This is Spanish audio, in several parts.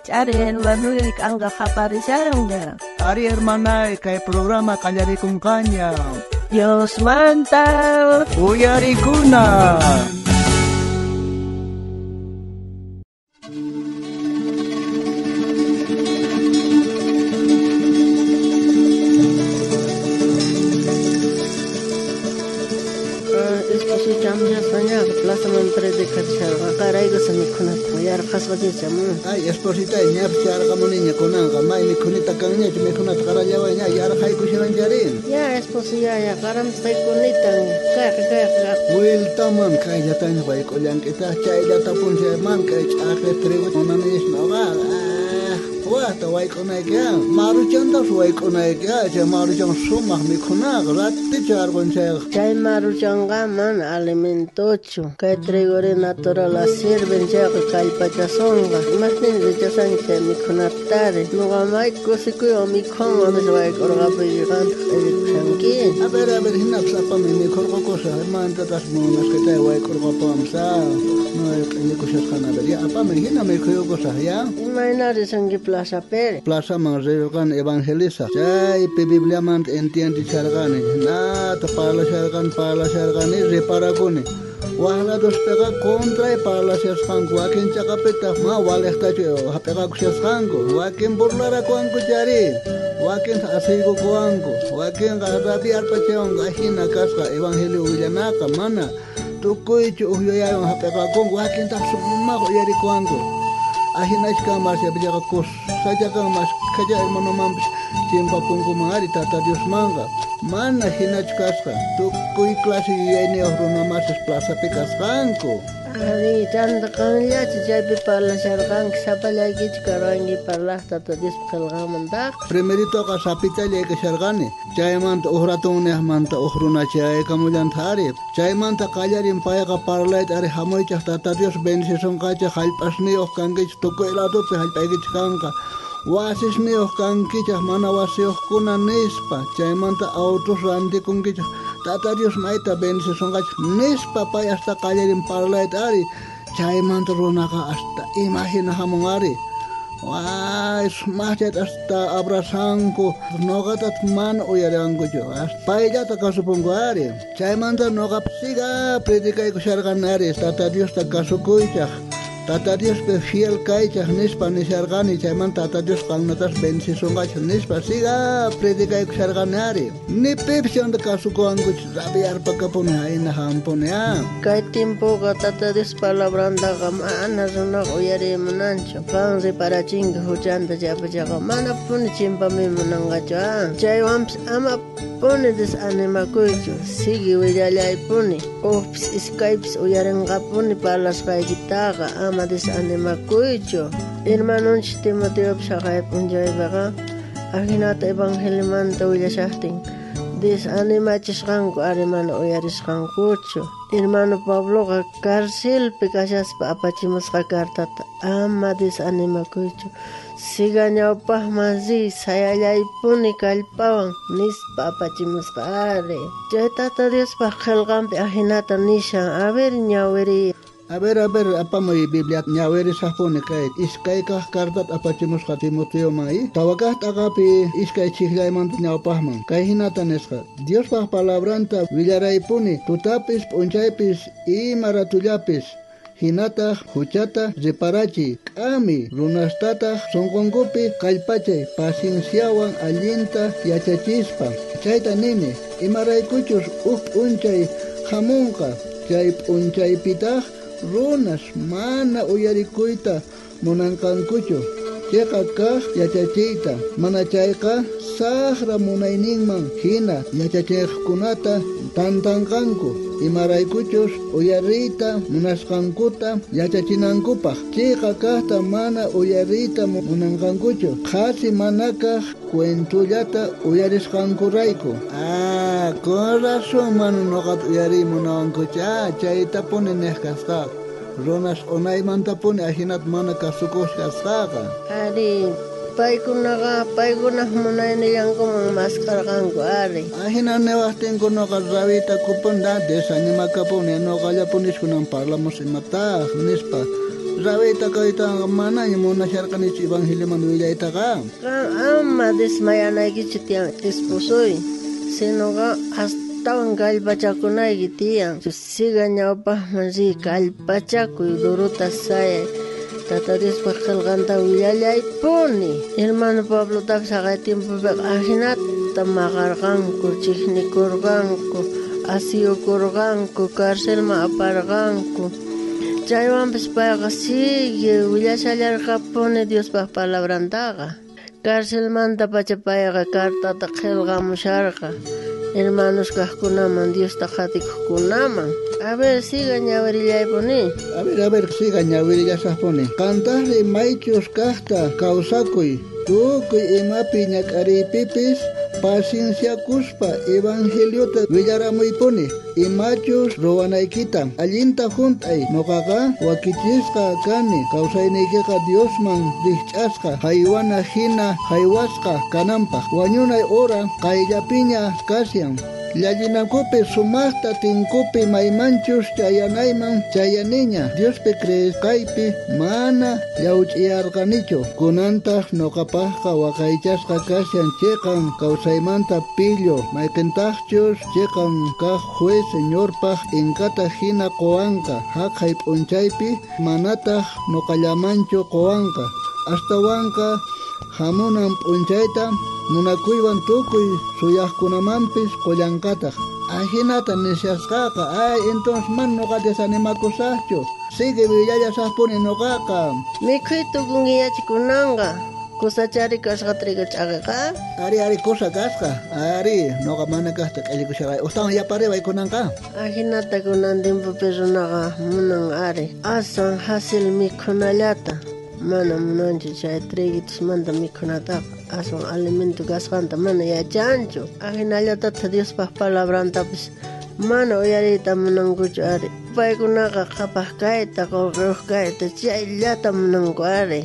Charen, Manuel, Anga Japarizaron. Ari hermana, kay programa kanyari kung kanya. Dios manta. Uyari kuna. Plaza Montre de Cacharga, Caraigo Samiconat, Yar Casvati Chamu. Ay, esposita, ñap charga moniña conanga, may mi conita caña, me conat carallaba, yar haiku shiranjarin. Ya, esposilla, ya garam stay conita, carga. Will taman, kay jatan, way kolang kita, chay jatapun man, kay chake trigo, onanis naga. Wah, tawai konai kya, maru chanda suai konai kya, chay maru chang sumah mi konag, ratti char koncheg. Chay maru changa man alimentocho, kay trigore natural la sirven chay kalpachasonga. Imaginen de chasan chay mi konatare, nuga mai kosikuyo mi konga me suai korga pirigan, shanki. A ver, hinap sapa mi korga kosa, herman tatas monas que te wai korga pamsa. No ni kusas kana ver, ya apa me hina me koyo kosa, ya. Imagina sangi Plaza Pere. Plaza Manregan Evangeliza. Chay pe Biblia man entiende chargane. Na to para chargane reparagone. Wala dos pega contra e para chargan waken chakapeta ma walekta jo hapega kushango. Waken burlara kwango jari. Waken asego kwango. Waken garabi arpachong ahina kasga Evangelio Villanaka mana. Tukoi chu uyoya hapega kwango waken ta summa yari kwango. Ahinas kamas ya bija kos saja kamas kaja hermano mambis chimpa pungu mangari tata Dios manga mana hinach kaska tu kui klasi yene ohruna masas plaza pikas kanko Ari tanda kanya chichapi parla shargang sapala git karangi parla tata Dios kalgamanda primerito ka sapita leke shargane chaymanta ohratune manta ohruna chay kamulan thare chaymanta kallarin paya ka parla are hamoy cha tata Dios bendición kacha halpasni okkange toko elado pe halpagi chkanka wasisni okkanki cha mana wasi okkuna nespa chaymanta autos randi kunki tata Dios maita bendición kacha nespa paya hasta kallarin parla ari chaymanta ronaka hasta imagina hamongari Wah, smacet hasta abrazango, nogatat man oyarango yo. Paya ta kasupongo ari. Chaymanta nogapsiga predica kusharganari. Tata Dios ta kasukuichak. Tata Dios pe fiel kaichak nispa nishargani. Chaymanta tata Dios kalnatas bendiciongach nispa siga predica kusharganari. Ni pepsion ta kasukuango rabi arpa kapone aina hampone a. Kai tiempo ka tata Dios palabranda gamana zona oyare manancho. Kanse para chinga huchanda jaga mana puni chimpa me manangacho. Chay wamps ama pone des anima kuicho. Sigi uyalay puni. Ops skypes uyarenga puni palas paigitaga ama des anima kuicho. Hermano Timoteo psakay punjay baga. Ahinata evangelimanta uyashahting. Desanima chisqanku arimana uyarisqankuchu. Hermano Pablo cárcel pekashaspa apachimusqa kartata ama desanimakuychu. Siga ñawpaqmansi sayallaypuni kallpawan nispa apachimusqa ari. Chay tata Diospaq qillqanpi ahinata nishan a ver ñawiri. A ver, apamoy Biblia ñaweri sapone kay iskay ka kartat apachimus ka Timoteo mai. Tawakah tagapi iskay chihlay man ñawpahman. Kay hinatanesqa. Dios pa palabranta villaraypuni tutapis punchaypis y maratuyapis. Hinata huchata reparachi kami runastata songongopi kallpachay pacienciawan allinta yachachispa. Chayta nini imaraykuchus unchay hamunqa chay punchaypitaq runas mana uyarikuyta munanqankuchu chayqa kaq yachachiyta mana chayqa saqra munayninman hina yachachiqkunata tantanqanku imaraykuchus uyariyta munasqankuta yachachinankupaq chayqa kaqta mana uyariyta munanqankuchu qasi mana kaq cuentullata uyarisqankurayku con razón mano noqata uyarimunankuchu chayta puni niqkasqa runas unaymanta puni ahinat mana kasukushkasqaqa Ari paykunaq munayniyankuman maskarqanku ari. Ahina newaqtinku noqa rawita kupunda desanimaka puni noqallapunish kunan parlamus imataq nispa Raweta kaita mana muna syarkan itu evangelio manduila ita ka. Ama desmayana gitu tiang esposoy. Sinoga hasta galpachakuna tiang. Siga nyapa manzi galpachaku duruta saya. Tata después kalganta uyalay poni. Hermano Pablo tapsaga tiempo ahinat tamagarganku, chihnikurganku, asiyukurganku, cárcel ma aparganku. Chaywan payqa sigue willashallarqa pone Dios paq palabrantaqa. Cárcel manta pacha payqa cartata qillqamusharqa. Hermanos kaqkunaman Dios taqatikuqkunaman. A ver, siga ñawirillaypuni. A ver, siga ñawirillasaqpuni. Cantarle maychus kaqta kawsakuy. Tukuy imapi ñak'ariypipis paciencia kuspa evangeliota willaramuypuni. Imachus ruwanaykita allinta hunt'ay. Nuqaqa wakichisqa kani kawsayniykiqa Diosman rikch'asqa haywana hina haywasqa kananpaq. Wañunay hora qayllapiña kasyan. Llallinakupi sumaqta tinkupi maymanchus chayanayman chayaniña. Diospi creesqaypi mana llawch'iyarqanichu. Kunantaq nuqapaqqa waqaychasqa kasyan chiqan kawsaymanta pillo. Mayqintaqchus chiqan kaq juez señorpaq inkata hina quwanqa. Haqhay p'unchaypi manataq nuqallamanchu quwanqa. Astawanqa hamunan p'unchayta munakuywan tukuy suyaqkunamanpis qullankataq. Ahinata nishasqaqa, entonces man nuqa desanimakusaqchu. Sigue willallasaqpuni nuqaqa. Mikhuyta kungiyachikunanqa. Kusachari kasqa trigo ch'aqiqa. Ari kusa kasqa. Ari nuqa mana kaqta q'illikusharqay. Ustawan yaparibay kunanqa. Ahinata kunan timpupi runaqa munan ari. Asan hasil mikhunallata. Mana munanchu chay trigitus manta mikhunataqa. Asan alimento kasqanta mana yachanchu. Ahinallatata Dios paq palabrantapis mana uyariyta munankuchu ari. Paykunaqa qhapaq kayta qurquriq kayta chayllata munanku ari.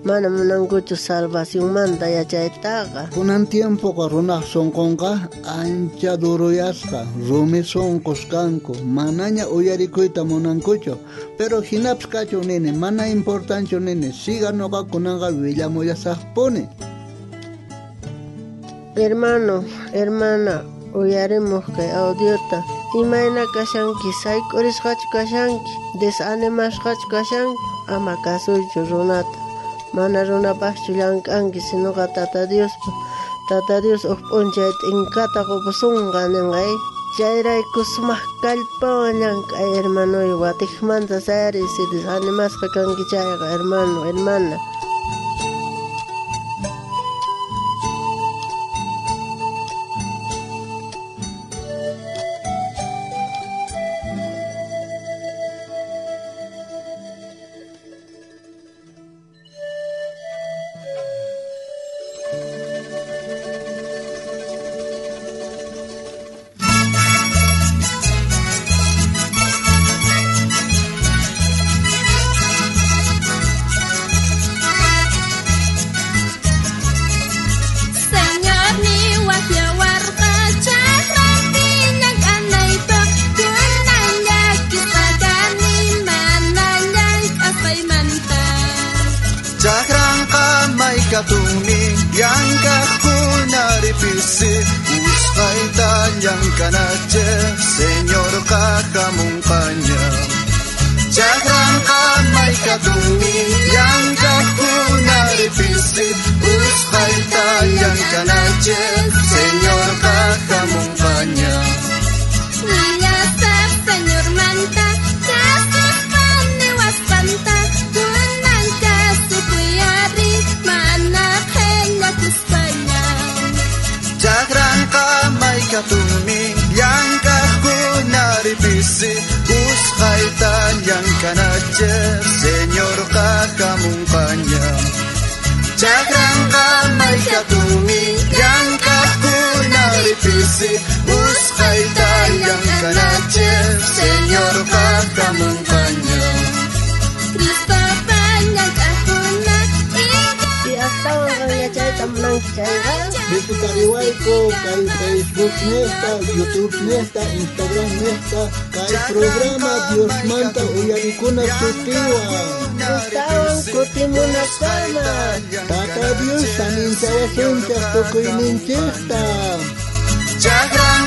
Mana munankuchu salvacionmanta yachaytaqa. Kunan tiempoqa runaq sunqunqa ancha duruyasqa, rumi sunqus kanku, manaña uyarikuyta munankuchu. Pero hinapas kachu nini, mana importanchu nini, siga nuqa kunanqa willamullasaqpuni. Hermano, hermana, uyarimuq kay audiota. Imayna kashanki, saykurisqachu kashanki, desanimasqachu kashanki, ama kasuychu runata. Mana runapaqchu llank'anki, sinuqa Tata Dios uq p'unchay t'inkata qupusunqa ninqay. Chayrayku sumaq kallpawan llank'ay hermanoy watikmanta sayari si desanimasqa kanki chayqa hermano, hermana. Katuni yang kahunaripisi Usqayta llankanache Señor kakamunkanya Chakranqa maykatuni yang kahunaripisi Usqayta llankanache Señor kakamunkanya Willasaq Señor manta Kasus paniwaspanta Kunanka sukuyari Chakranqa maykatumi llankaqkunaripisi Usqayta llankanache Señor kakamunqaña Chakranqa maykatumi llankaqkunaripisi Usqayta llankanache Señor kakamunqaña Astawan kang yachayta munanki Riputarihuayco, kay Facebook nesta, YouTube nesta, Instagram nesta, kay programa Dios manta uyarikuna sutiwan. Gustawan kutimunasama. Tata Dios saninchawasunchak tukuyninchikta. Chagrang